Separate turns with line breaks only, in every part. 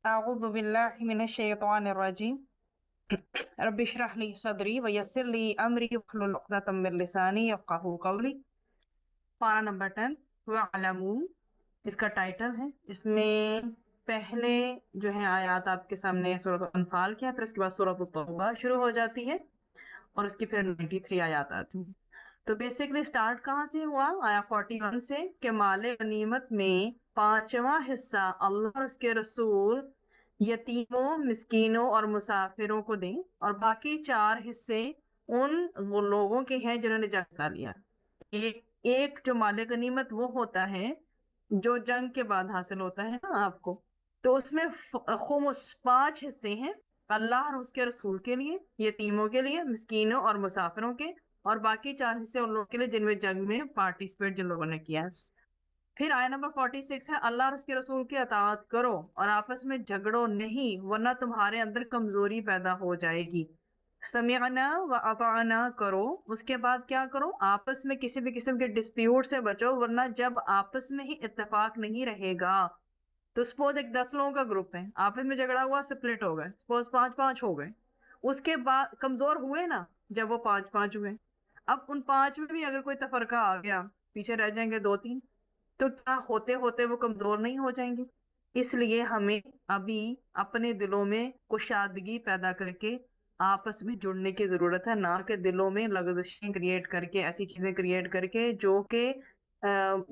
أعوذ بالله من الشيطان الرجيم رب اشرح لي صدري ويسر لي أمري واحلل عقدة من لساني يفقهوا قولي۔ پارہ نمبر 10 وَاعْلَمُوا، اس کا ٹائٹل ہے۔ اس میں پہلے جو ہے آیات آپ کے سامنے سورۃ الانفال کیا، پھر اس کے بعد سورۃ التوبہ شروع ہو جاتی ہے اور اس کی پھر 93 آیات آتی ہیں۔ تو بیسیکلی سٹارٹ کہاں سے ہوا؟ آیا 41 سے کہ مال غنیمت میں 5واں حصہ اللہ اور اس کے رسول یتیموں، مسکینوں اور مسافروں کو دیں، اور باقی 4 حصے ان وہ لوگوں کے ہیں جنہوں نے جنگ حصہ لیا۔ ایک جو مال غنیمت وہ ہوتا ہے جو جنگ کے بعد حاصل ہوتا ہے نا آپ کو، تو اس میں خمس 5 حصے ہیں اللہ اور اس کے رسول کے لیے، یتیموں کے لیے، مسکینوں اور مسافروں کے، اور باقی 4 حصے ان لوگوں کے لیے جن میں جنگ میں پارٹیسپیٹ جن لوگوں نے کیا۔ پھر آیت نمبر 46 ہے اللہ اور اس کے رسول کی اطاعت کرو اور آپس میں جھگڑو نہیں ورنہ تمہارے اندر کمزوری پیدا ہو جائے گی۔ سمعنا و اطعنا کرو، اس کے بعد کیا کرو؟ آپس میں کسی بھی قسم کے ڈسپیوٹ سے بچو، ورنہ جب آپس میں ہی اتفاق نہیں رہے گا تو سپوز ایک 10 لوگوں کا گروپ ہے، آپس میں جھگڑا ہوا، سپلٹ ہو گئے، سپوز 5 ہو گئے، اس کے بعد کمزور ہوئے نا جب وہ 5 ہوئے، اب ان 5 میں بھی اگر کوئی تفرقہ آ گیا، پیچھے رہ جائیں گے 2-3، تو کیا ہوتے ہوتے وہ کمزور نہیں ہو جائیں گے؟ اس لیے ہمیں ابھی اپنے دلوں میں کشادگی پیدا کر کے آپس میں جڑنے کی ضرورت ہے، نہ کہ دلوں میں لغزشیں کریٹ کر کے، ایسی چیزیں کریٹ کر کے جو کہ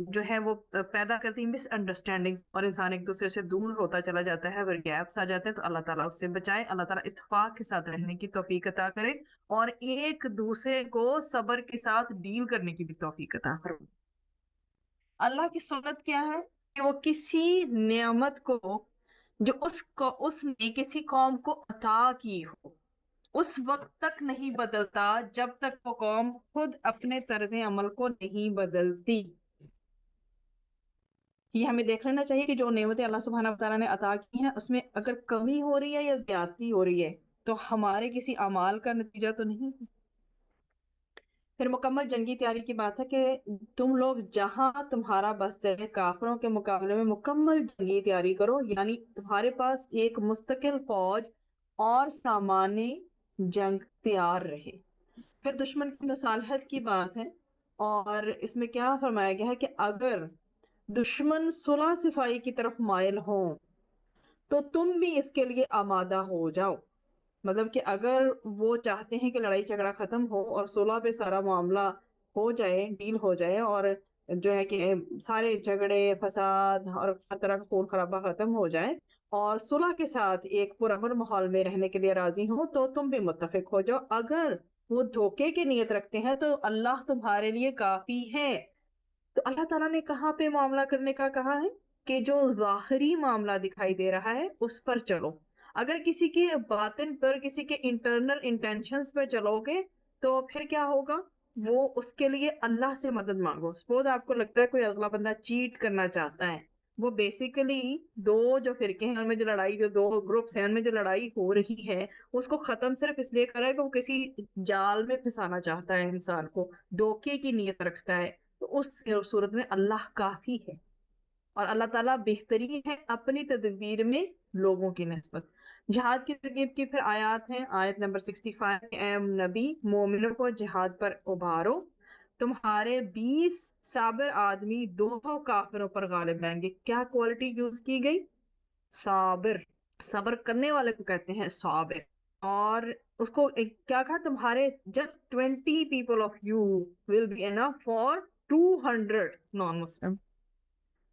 جو ہے وہ پیدا کرتی مس انڈرسٹینڈنگ، اور انسان ایک دوسرے سے دور ہوتا چلا جاتا ہے، اگر گیپس آ جاتے ہیں تو اللہ تعالیٰ اس سے بچائے، اللہ تعالیٰ اتفاق کے ساتھ رہنے کی توفیق عطا کرے اور ایک دوسرے کو صبر کے ساتھ ڈیل کرنے کی بھی توفیق عطا کرے۔ اللہ کی سنت کیا ہے کہ وہ کسی نعمت کو جو اس نے کسی قوم کو عطا کی ہو اس وقت تک نہیں بدلتا جب تک وہ قوم خود اپنے طرز عمل کو نہیں بدلتی۔ یہ ہمیں دیکھ لینا چاہیے کہ جو نعمتیں اللہ سبحانہ وتعالیٰ نے عطا کی ہیں اس میں اگر کمی ہو رہی ہے یا زیادتی ہو رہی ہے تو ہمارے کسی اعمال کا نتیجہ تو نہیں ہے۔ پھر مکمل جنگی تیاری کی بات ہے کہ تم لوگ جہاں تمہارا بس چلے کافروں کے مقابلے میں مکمل جنگی تیاری کرو، یعنی تمہارے پاس ایک مستقل فوج اور سامان جنگ تیار رہے۔ پھر دشمن کی مصالحت کی بات ہے، اور اس میں کیا فرمایا گیا ہے کہ اگر دشمن صلح صفائی کی طرف مائل ہوں تو تم بھی اس کے لیے آمادہ ہو جاؤ۔ مطلب کہ اگر وہ چاہتے ہیں کہ لڑائی جھگڑا ختم ہو اور صلح پہ سارا معاملہ ہو جائے، ڈیل ہو جائے، اور جو ہے کہ سارے جھگڑے، فساد اور ہر طرح کا خون خرابہ ختم ہو جائے اور صلح کے ساتھ ایک پرامن ماحول میں رہنے کے لیے راضی ہوں تو تم بھی متفق ہو جاؤ۔ اگر وہ دھوکے کی نیت رکھتے ہیں تو اللہ تمہارے لیے کافی ہے۔ تو اللہ تعالیٰ نے کہاں پہ معاملہ کرنے کا کہا ہے کہ جو ظاہری معاملہ دکھائی دے رہا ہے اس پر چلو۔ اگر کسی کے باطن پر، کسی کے انٹرنل انٹینشنز پر چلو گے تو پھر کیا ہوگا؟ وہ اس کے لیے اللہ سے مدد مانگو۔ سپوز آپ کو لگتا ہے کوئی اگلا بندہ چیٹ کرنا چاہتا ہے، وہ بیسیکلی دو جو فرقے ہیں ان میں جو لڑائی، جو دو گروپس ہیں ان میں جو لڑائی ہو رہی ہے اس کو ختم صرف اس لیے کر رہا ہے کہ وہ کسی جال میں پھنسانا چاہتا ہے، انسان کو دھوکے کی نیت رکھتا ہے، تو اس صورت میں اللہ کافی ہے اور اللہ تعالیٰ بہترین ہے اپنی تدبیر میں لوگوں کی نسبت۔ جہاد کی ترغیب کی پھر آیات ہیں، آیت نمبر 65، اے نبی مومنوں کو جہاد پر ابھارو، تمہارے 20 صابر آدمی 200 کافروں پر غالب رہیں گے۔ کیا کوالٹی یوز کی گئی؟ صابر، صبر کرنے والے کو کہتے ہیں صابر۔ اور اس کو کیا کہا؟ تمہارے just 20 people of you will be enough for 200 naan مسلم۔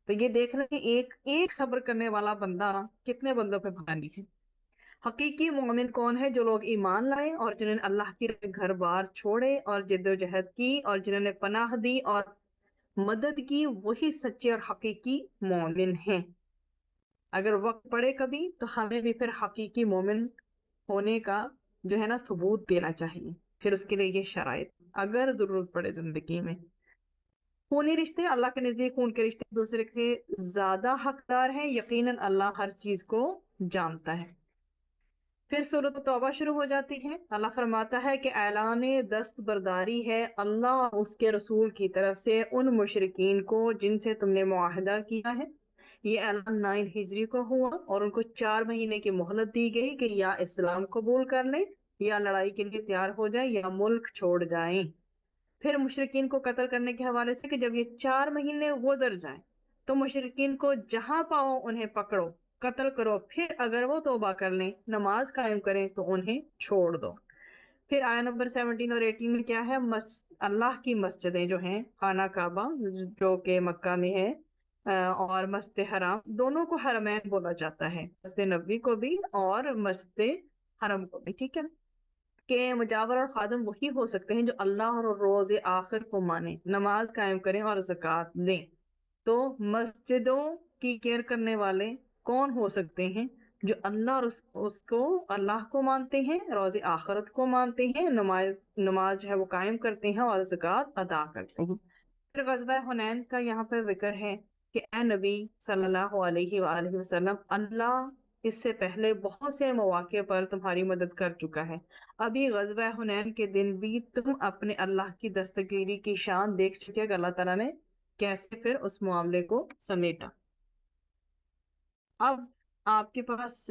تو یہ دیکھ لیں کہ ایک صبر کرنے والا بندہ کتنے بندوں پہ بھاری ہے۔ حقیقی مومن کون ہے؟ جو لوگ ایمان لائے اور جنہوں نے اللہ کی گھر بار چھوڑے اور جد و جہد کی اور جنہوں نے پناہ دی اور مدد کی، وہی سچے اور حقیقی مومن ہیں۔ اگر وقت پڑے کبھی تو ہمیں بھی پھر حقیقی مومن ہونے کا جو ہے نا ثبوت دینا چاہیے، پھر اس کے لیے یہ شرائط اگر ضرورت پڑے زندگی میں۔ خونی رشتے، اللہ کے نزدیک خون کے رشتے دوسرے کے زیادہ حقدار ہیں، یقیناً اللہ ہر چیز کو جانتا ہے۔ پھر سورۃ توبہ شروع ہو جاتی ہے، اللہ فرماتا ہے کہ اعلان دست برداری ہے اللہ اور اس کے رسول کی طرف سے ان مشرکین کو جن سے تم نے معاہدہ کیا ہے، یہ اعلان 9 ہجری کو ہوا اور ان کو 4 مہینے کی مہلت دی گئی کہ یا اسلام قبول کر لیں یا لڑائی کے لیے تیار ہو جائیں یا ملک چھوڑ جائیں۔ پھر مشرکین کو قتل کرنے کے حوالے سے کہ جب یہ 4 مہینے گزر جائیں تو مشرکین کو جہاں پاؤ انہیں پکڑو، قتل کرو، پھر اگر وہ توبہ کر لیں، نماز قائم کریں تو انہیں چھوڑ دو۔ پھر آیہ نمبر 17 اور 18 میں کیا ہے؟ اللہ کی مسجدیں جو ہیں، خانہ کعبہ جو کہ مکہ میں ہے اور مسجد حرام، دونوں کو حرمین بولا جاتا ہے، مسجد نبوی کو بھی اور مسجد حرم کو بھی، ٹھیک ہے، کہ مجاور اور خادم وہی ہو سکتے ہیں جو اللہ اور روز آخر کو مانیں، نماز قائم کریں اور زکوٰۃ دیں۔ تو مسجدوں کی کیئر کرنے والے کون ہو سکتے ہیں؟ جو اللہ اور اس کو اللہ کو مانتے ہیں، روز آخرت کو مانتے ہیں، نماز جو ہے وہ قائم کرتے ہیں اور زکوٰۃ ادا کرتے ہیں۔ پھر غزوہ حنین کا یہاں پر ذکر ہے کہ اے نبی صلی اللہ علیہ وآلہ وسلم، اللہ اس سے پہلے بہت سے مواقع پر تمہاری مدد کر چکا ہے، ابھی غزوہ حنین کے دن بھی تم اپنے اللہ کی دستگیری کی شان دیکھ چکے کہ اللہ تعالیٰ نے کیسے پھر اس معاملے کو سمیٹا۔ اب آپ کے پاس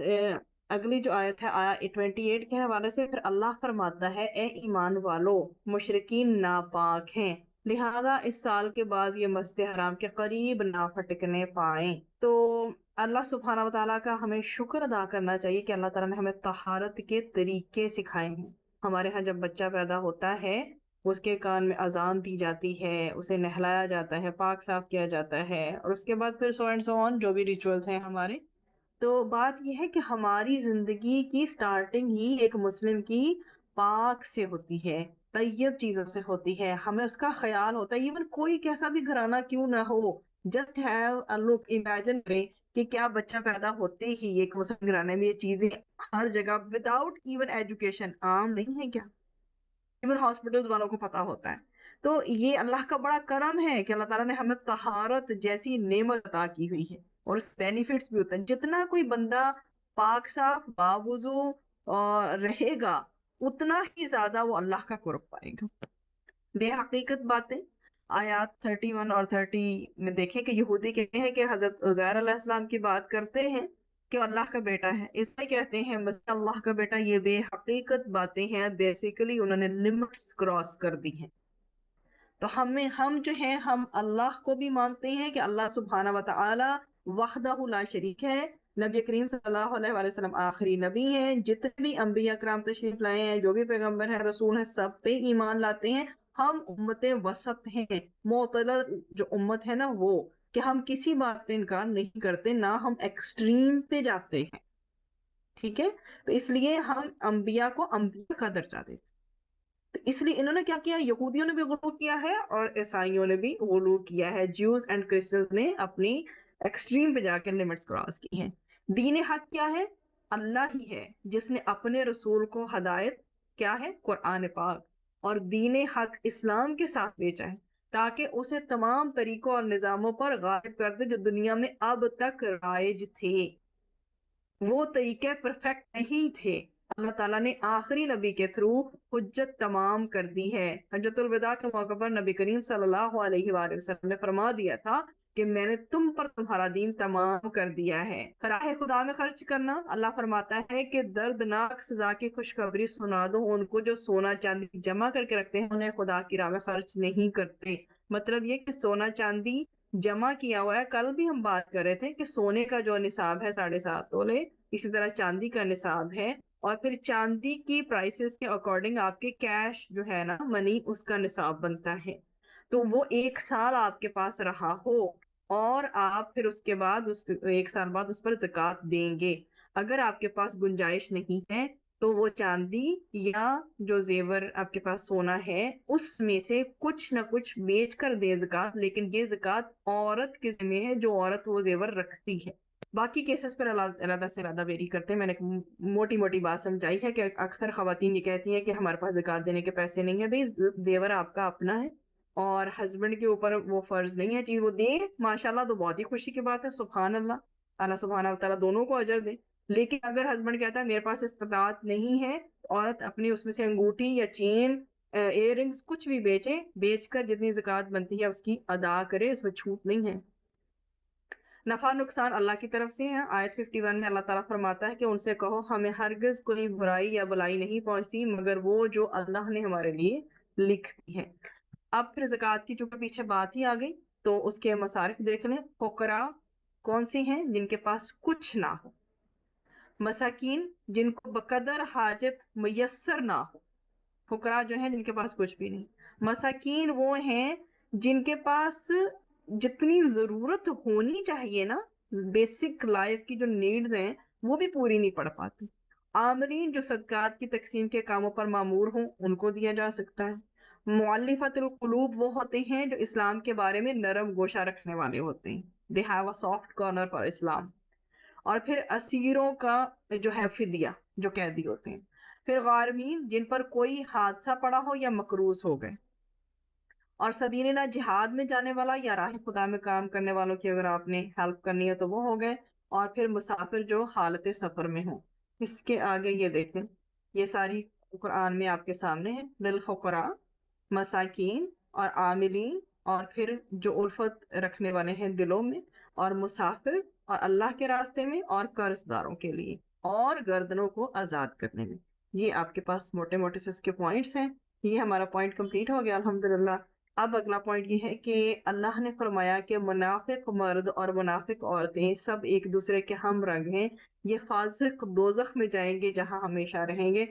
اگلی جو آیت ہے آیہ 28 کے حوالے سے، پھر اللہ فرماتا ہے اے ایمان والو، مشرکین ناپاک ہیں، لہذا اس سال کے بعد یہ مسجد حرام کے قریب نہ پھٹکنے پائیں۔ تو اللہ سبحانہ و تعالیٰ کا ہمیں شکر ادا کرنا چاہیے کہ اللہ تعالیٰ نے ہمیں طہارت کے طریقے سکھائے ہیں۔ ہمارے ہاں جب بچہ پیدا ہوتا ہے اس کے کان میں اذان دی جاتی ہے، اسے نہلایا جاتا ہے، پاک صاف کیا جاتا ہے، اور اس کے بعد پھر سو اینڈ سو آن جو بھی ریچولز ہیں ہمارے۔ تو بات یہ ہے کہ ہماری زندگی کی سٹارٹنگ ہی ایک مسلم کی پاک سے ہوتی ہے، طیب چیزوں سے ہوتی ہے، ہمیں اس کا خیال ہوتا ہے، ایون کوئی کیسا بھی گھرانہ کیوں نہ ہو، just have a look, imagine کریں کہ کیا بچہ پیدا ہوتے ہی ایک مسلم گھرانے میں یہ چیزیں ہر جگہ وداؤٹ ایون ایجوکیشن عام نہیں ہے کیا؟ ایون ہاسپٹلز والوں کو پتا ہوتا ہے۔ تو یہ اللہ کا بڑا کرم ہے کہ اللہ تعالیٰ نے ہمیں طہارت جیسی نعمت عطا کی ہوئی ہے، اور اس بینیفٹس بھی ہوتے ہیں۔ جتنا کوئی بندہ پاک صاف باوضو رہے گا اتنا ہی زیادہ وہ اللہ کا قرب پائے گا۔ بے حقیقت باتیں آیات 31 اور 30 میں دیکھیں کہ یہودی کہتے ہیں کہ حضرت عزیر علیہ السلام کی بات کرتے ہیں کہ اللہ کا بیٹا ہے، عیسائی کہتے ہیں مسیح اللہ کا بیٹا۔ یہ بے حقیقت باتیں ہیں، بیسیکلی انہوں نے لمٹس کراس کر دی ہیں۔ تو ہم جو ہیں، ہم اللہ کو بھی مانتے ہیں کہ اللہ سبحانہ و تعالی وحدہ لا شریک ہے، نبی کریم صلی اللہ علیہ وآلہ وسلم آخری نبی ہیں، جتنے بھی انبیاء کرام تشریف لائے ہیں، جو بھی پیغمبر ہیں، رسول ہیں، سب پہ ایمان لاتے ہیں۔ ہم امت وسط ہیں، معتدل جو امت ہے نا وہ، کہ ہم کسی بات پہ انکار نہیں کرتے، نہ ہم ایکسٹریم پہ جاتے ہیں، ٹھیک ہے؟ تو اس لیے ہم انبیاء کو انبیاء کا درجہ دیتے ہیں۔ تو اس لیے انہوں نے کیا کیا؟ یہودیوں نے بھی غلو کیا ہے اور عیسائیوں نے بھی غلو کیا ہے، جیوز اینڈ کرسچنز نے اپنی ایکسٹریم پہ جا کے لمٹس کراس کی ہیں۔ دین حق کیا ہے؟ اللہ ہی ہے جس نے اپنے رسول کو ہدایت کیا ہے؟ قرآن پاک اور دین حق اسلام کے ساتھ بھیجا ہے، تاکہ اسے تمام طریقوں اور نظاموں پر غالب کر دے جو دنیا میں اب تک رائج تھے۔ وہ طریقے پرفیکٹ نہیں تھے، اللہ تعالیٰ نے آخری نبی کے تھرو حجت تمام کر دی ہے۔ حجت الوداع کے موقع پر نبی کریم صلی اللہ علیہ وآلہ وسلم نے فرما دیا تھا کہ میں نے تم پر تمہارا دین تمام کر دیا ہے۔ راہ خدا میں خرچ کرنا، اللہ فرماتا ہے کہ دردناک سزا کی خوشخبری سنا دو ان کو جو سونا چاندی جمع کر کے رکھتے ہیں، انہیں خدا کی راہ میں خرچ نہیں کرتے۔ مطلب یہ کہ سونا چاندی جمع کیا ہوا ہے۔ کل بھی ہم بات کر رہے تھے کہ سونے کا جو نصاب ہے 7.5 تولے، اسی طرح چاندی کا نصاب ہے، اور پھر چاندی کی پرائسز کے اکارڈنگ آپ کے کیش جو ہے نا، منی، اس کا نصاب بنتا ہے۔ تو وہ 1 سال آپ کے پاس رہا ہو اور آپ پھر اس کے بعد 1 سال بعد اس پر زکوٰۃ دیں گے۔ اگر آپ کے پاس گنجائش نہیں ہے تو وہ چاندی یا جو زیور آپ کے پاس سونا ہے اس میں سے کچھ نہ کچھ بیچ کر دے زکوٰۃ، لیکن یہ زکوٰۃ عورت کے ذمہ ہے جو عورت وہ زیور رکھتی ہے۔ باقی کیسز پر علیحدہ سے علیحدہ ویری کرتے ہیں۔ میں نے موٹی موٹی بات سمجھائی ہے کہ اکثر خواتین یہ کہتی ہیں کہ ہمارے پاس زکوٰۃ دینے کے پیسے نہیں ہیں۔ بھئی زیور آپ کا اپنا ہے اور ہسبینڈ کے اوپر وہ فرض نہیں ہے چیز وہ دے، ماشاءاللہ تو بہت ہی خوشی کی بات ہے، سبحان اللہ، اللہ سبحانہ وتعالیٰ دونوں کو اجر دے۔ لیکن اگر ہسبینڈ کہتا ہے میرے پاس استطاعت نہیں ہے، عورت اپنی اس میں سے انگوٹھی یا چین، ایئر رنگز، کچھ بھی بیچے، بیچ کر جتنی زکوٰۃ بنتی ہے اس کی ادا کرے، اس میں چھوٹ نہیں ہے۔ نفع نقصان اللہ کی طرف سے ہے. آیت 51 میں اللہ تعالیٰ فرماتا ہے کہ ان سے کہو ہمیں ہرگز کوئی برائی یا بلائی نہیں پہنچتی مگر وہ جو اللہ نے ہمارے لیے لکھ دی ہے. اب پھر زکوٰۃ کی چونکہ پیچھے بات ہی آ گئی تو اس کے مصارف دیکھ لیں. فقراء کون سی ہیں؟ جن کے پاس کچھ نہ ہو. مساکین جن کو بقدر حاجت میسر نہ ہو. فقراء جو ہیں جن کے پاس کچھ بھی نہیں. مساکین وہ ہیں جن کے پاس جتنی ضرورت ہونی چاہیے نا، بیسک لائف کی جو نیڈز ہیں وہ بھی پوری نہیں پڑ پاتی. عاملین جو صدقات کی تقسیم کے کاموں پر معمور ہوں ان کو دیا جا سکتا ہے. مؤلفۃ القلوب وہ ہوتے ہیں جو اسلام کے بارے میں نرم گوشہ رکھنے والے ہوتے ہیں. they have a soft corner for اسلام. اور پھر اسیروں کا جو ہے فدیہ جو قیدی ہوتے ہیں. پھر غارمین جن پر کوئی حادثہ پڑا ہو یا مقروض ہو گئے. اور سبیل اللہ جہاد میں جانے والا یا راہ خدا میں کام کرنے والوں کی اگر آپ نے ہیلپ کرنی ہے تو وہ ہو گئے. اور پھر مسافر جو حالت سفر میں ہوں. اس کے آگے یہ دیکھیں، یہ ساری قرآن میں آپ کے سامنے ہے. للفقراء، مساکین اور عاملین، اور پھر جو الفت رکھنے والے ہیں دلوں میں، اور مسافر، اور اللہ کے راستے میں، اور قرض داروں کے لیے، اور گردنوں کو آزاد کرنے میں. یہ آپ کے پاس موٹے موٹے سے اس کے پوائنٹس ہیں. یہ ہمارا پوائنٹ کمپلیٹ ہو گیا الحمدللہ. اب اگلا پوائنٹ یہ ہے کہ اللہ نے فرمایا کہ منافق مرد اور منافق عورتیں سب ایک دوسرے کے ہم رنگ ہیں. یہ فاسق دوزخ میں جائیں گے جہاں ہمیشہ رہیں گے.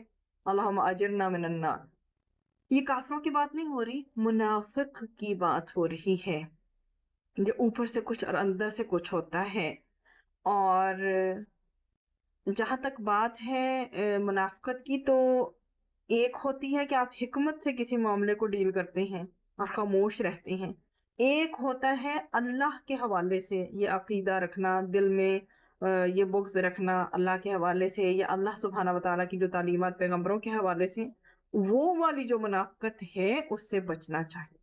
اللہم اجرنا من النار. یہ کافروں کی بات نہیں ہو رہی، منافق کی بات ہو رہی ہے. یہ اوپر سے کچھ اور اندر سے کچھ ہوتا ہے. اور جہاں تک بات ہے منافقت کی، تو ایک ہوتی ہے کہ آپ حکمت سے کسی معاملے کو ڈیل کرتے ہیں اور خاموش رہتے ہیں. ایک ہوتا ہے اللہ کے حوالے سے یہ عقیدہ رکھنا، دل میں یہ بغض رکھنا اللہ کے حوالے سے، یا اللہ سبحانہ وتعالیٰ کی جو تعلیمات پیغمبروں کے حوالے سے. وہ والی جو منافقت ہے اس سے بچنا چاہیے.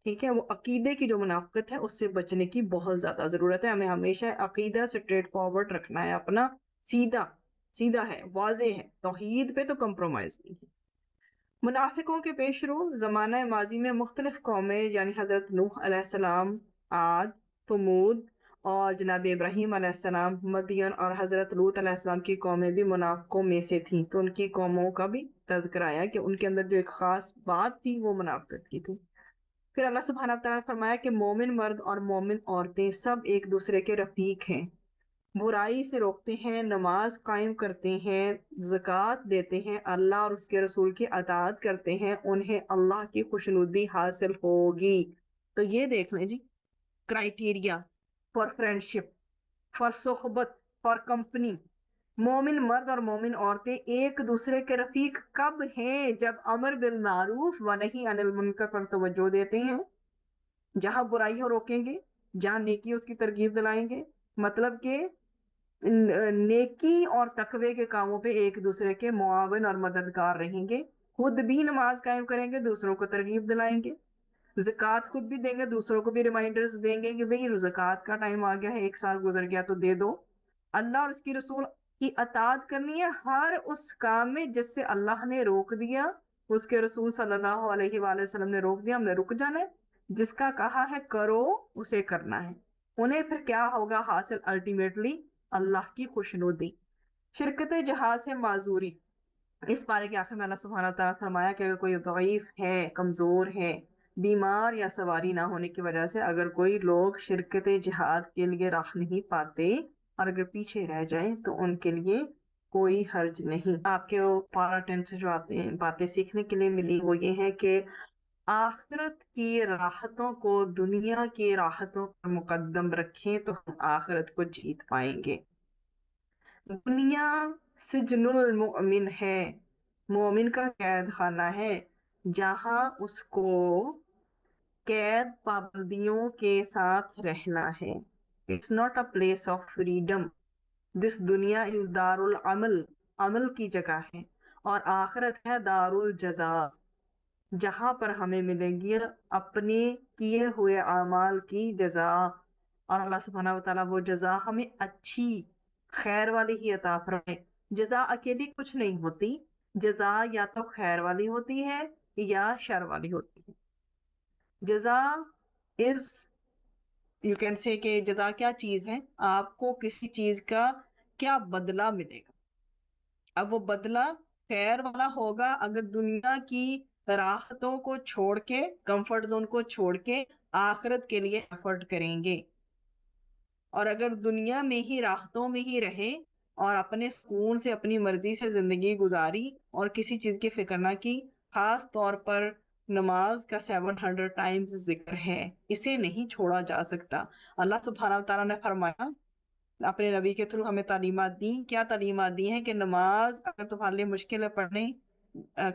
ٹھیک ہے، وہ عقیدے کی جو منافقت ہے اس سے بچنے کی بہت زیادہ ضرورت ہے. ہمیں ہمیشہ عقیدہ اسٹریٹ فارورڈ رکھنا ہے اپنا، سیدھا سیدھا ہے، واضح ہے. توحید پہ تو کمپرومائز نہیں ہے. منافقوں کے پیش رو زمانہ ماضی میں مختلف قومیں یعنی حضرت نوح علیہ السلام، عاد، ثمود، اور جناب ابراہیم علیہ السلام، مدین، اور حضرت لوط علیہ السلام کی قومیں بھی منافقوں میں سے تھیں. تو ان کی قوموں کا بھی تذکرہ آیا کہ ان کے اندر جو ایک خاص بات تھی وہ منافقت کی تھی. پھر اللہ سبحانہ وتعالیٰ نے فرمایا کہ مومن مرد اور مومن عورتیں سب ایک دوسرے کے رفیق ہیں. برائی سے روکتے ہیں، نماز قائم کرتے ہیں، زکوٰۃ دیتے ہیں، اللہ اور اس کے رسول کی اطاعت کرتے ہیں، انہیں اللہ کی خوشنودی حاصل ہوگی. تو یہ دیکھ لیں جی، کرائیٹیریا فار فرینڈشپ، فار صحبت، فار کمپنی. مومن مرد اور مومن عورتیں ایک دوسرے کے رفیق کب ہیں؟ جب امر بالمعروف و نہی عن المنکر پر توجہ دیتے ہیں، جہاں برائی ہو روکیں گے، جہاں نیکی اس کی ترغیب دلائیں گے. مطلب کہ نیکی اور تقوی کے کاموں پہ ایک دوسرے کے معاون اور مددگار رہیں گے. خود بھی نماز قائم کریں گے، دوسروں کو ترغیب دلائیں گے. زکوٰۃ خود بھی دیں گے، دوسروں کو بھی ریمائنڈرز دیں گے کہ بھئی زکوٰۃ کا ٹائم آ گیا ہے، 1 سال گزر گیا تو دے دو. اللہ اور اس کی رسول کی اطاعت کرنی ہے ہر اس کام میں جس سے اللہ نے روک دیا، اس کے رسول صلی اللہ علیہ وآلہ وسلم نے روک دیا، ہم نے رک جانا ہے. جس کا کہا ہے کرو اسے کرنا ہے. انہیں پھر کیا ہوگا حاصل؟ الٹیمیٹلی اللہ کی خوشنودی. شرکت جہاد سے معذوری. اس پارے کے آخر میں اللہ سبحانہ تعالیٰ فرمایا کہ اگر کوئی ضعیف ہے، کمزور ہے، بیمار یا سواری نہ ہونے کی وجہ سے اگر کوئی لوگ شرکت جہاد کے لیے راہ نہیں پاتے اور اگر پیچھے رہ جائیں تو ان کے لیے کوئی حرج نہیں. آپ کے پارا 10 سے جو باتیں سیکھنے کے لیے ملی وہ یہ ہے کہ آخرت کی راحتوں کو دنیا کی راحتوں پر مقدم رکھیں تو ہم آخرت کو جیت پائیں گے. دنیا سجن المؤمن ہے، مومن کا قید خانہ ہے، جہاں اس کو قید پابندیوں کے ساتھ رہنا ہے. It's not a place of freedom. This دنیا is دار العمل، عمل کی جگہ ہے، اور آخرت ہے دار الجزا، جہاں پر ہمیں ملے گی اپنے کیے ہوئے اعمال کی جزا. اور اللہ سبحانہ وتعالیٰ وہ جزا ہمیں اچھی خیر والی ہی عطا فرمائے. جزا اکیلی کچھ نہیں ہوتی، جزا یا تو خیر والی ہوتی ہے یا شر والی ہوتی ہے. جزا is یو کین سے کہ جزا کیا چیز ہے، آپ کو کسی چیز کا کیا بدلہ ملے گا. اب وہ بدلہ خیر والا ہوگا اگر دنیا کی راحتوں کو چھوڑ کے، کمفرٹ زون کو چھوڑ کے آخرت کے لیے ایفرٹ کریں گے. اور اگر دنیا میں ہی راحتوں میں ہی رہے اور اپنے سکون سے اپنی مرضی سے زندگی گزاری اور کسی چیز کی فکر نہ کی، خاص طور پر نماز کا 700 ٹائمز ذکر ہے، اسے نہیں چھوڑا جا سکتا. اللہ سبحانہ و تعالیٰ نے فرمایا، اپنے نبی کے تھرو ہمیں تعلیمات دی. کیا تعلیمات دی ہیں؟ کہ نماز اگر تمہارے لیے مشکل ہے پڑھنے،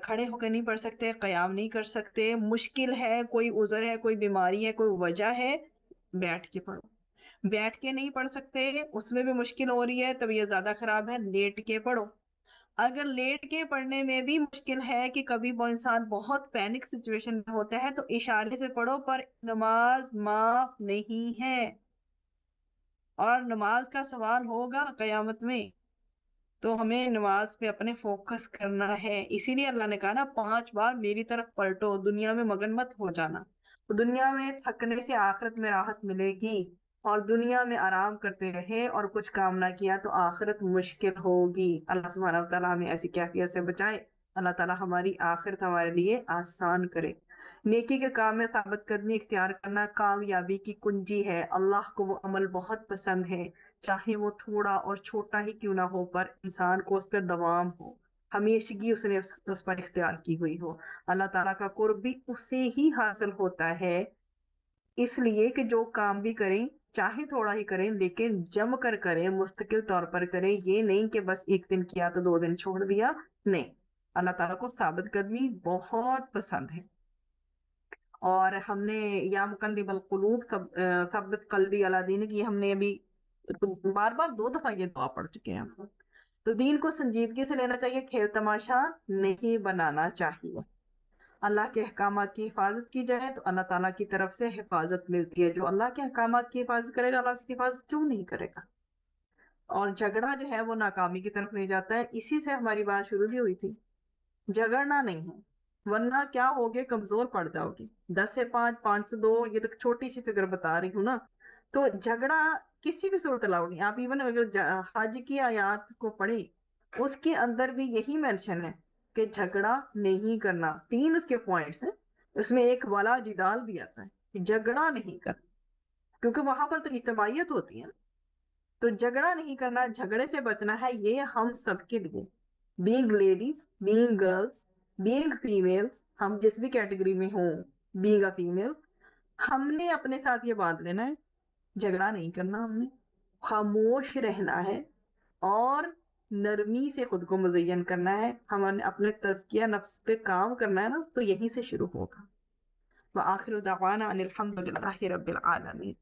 کھڑے ہو کے نہیں پڑھ سکتے، قیام نہیں کر سکتے، مشکل ہے، کوئی عذر ہے، کوئی بیماری ہے، کوئی وجہ ہے، بیٹھ کے پڑھو. بیٹھ کے نہیں پڑھ سکتے، اس میں بھی مشکل ہو رہی ہے، طبیعت زیادہ خراب ہے، لیٹ کے پڑھو. اگر لیٹ کے پڑھنے میں بھی مشکل ہے کہ کبھی وہ انسان بہت پینک سچویشن میں ہوتا ہے تو اشارے سے پڑھو، پر نماز معاف نہیں ہے. اور نماز کا سوال ہوگا قیامت میں، تو ہمیں نماز پہ اپنے فوکس کرنا ہے. اسی لیے اللہ نے کہا نا 5 بار میری طرف پلٹو، دنیا میں مگن مت ہو جانا. تو دنیا میں تھکنے سے آخرت میں راحت ملے گی، اور دنیا میں آرام کرتے رہے اور کچھ کام نہ کیا تو آخرت مشکل ہوگی. اللہ سبحانہ و تعالیٰ ہمیں ایسی کیفیت سے بچائے. اللہ تعالیٰ ہماری آخرت ہمارے لیے آسان کرے. نیکی کے کام میں ثابت قدمی اختیار کرنا کامیابی کی کنجی ہے. اللہ کو وہ عمل بہت پسند ہے، چاہے وہ تھوڑا اور چھوٹا ہی کیوں نہ ہو، پر انسان کو اس پر دوام ہو، ہمیشگی اس نے اس پر اختیار کی ہوئی ہو. اللہ تعالیٰ کا قرب بھی اسے ہی حاصل ہوتا ہے. اس لیے کہ جو کام بھی کریں چاہے تھوڑا ہی کریں لیکن جم کر کریں، مستقل طور پر کریں. یہ نہیں کہ بس ایک دن کیا تو 2 دن چھوڑ دیا، نہیں. اللہ تعالیٰ کو ثابت قدمی بہت پسند ہے. اور ہم نے یا مقلب القلوب ثبت قلبی علی دینک، یہ ہم نے ابھی بار بار 2 دفعہ یہ دعا پڑھ چکے ہیں. تو دین کو سنجیدگی سے لینا چاہیے، کھیل تماشا نہیں بنانا چاہیے. اللہ کے احکامات کی حفاظت کی جائے تو اللہ تعالیٰ کی طرف سے حفاظت ملتی ہے. جو اللہ کے احکامات کی حفاظت کرے گا، اللہ اس کی حفاظت کیوں نہیں کرے گا؟ اور جھگڑا جو ہے وہ ناکامی کی طرف لے جاتا ہے. اسی سے ہماری بات شروع بھی ہوئی تھی. جھگڑنا نہیں ہے، ورنہ کیا ہوگے، کمزور پڑ جاؤ گے. 10 سے 5، 5 سے 2، یہ تو چھوٹی سی فگر بتا رہی ہوں نا. تو جھگڑا کسی بھی صورت الاؤ نہیں. آپ ایون اگر حج کی آیات کو پڑھیں، اس کے اندر بھی یہی مینشن ہے کہ جھگڑا نہیں کرنا. 3 اس کے پوائنٹس ہیں، اس میں ایک والا جدال بھی آتا ہے کہ جھگڑا نہیں کرنا، کیونکہ وہاں پر تو اجتماعیت ہوتی ہے. تو جھگڑا نہیں کرنا، جھگڑے سے بچنا ہے، یہ ہم سب کے لیے، being ladies, being girls, being females, ہم جس بھی کیٹیگری میں ہوں، بینگ اے فیمیل، ہم نے اپنے ساتھ یہ باندھ لینا ہے، جھگڑا نہیں کرنا. ہم نے خاموش رہنا ہے اور نرمی سے خود کو مزین کرنا ہے. ہمیں اپنے تزکیہ نفس پہ کام کرنا ہے نا، تو یہیں سے شروع ہوگا. وآخر دعوانا ان الحمد للہ رب العالمین.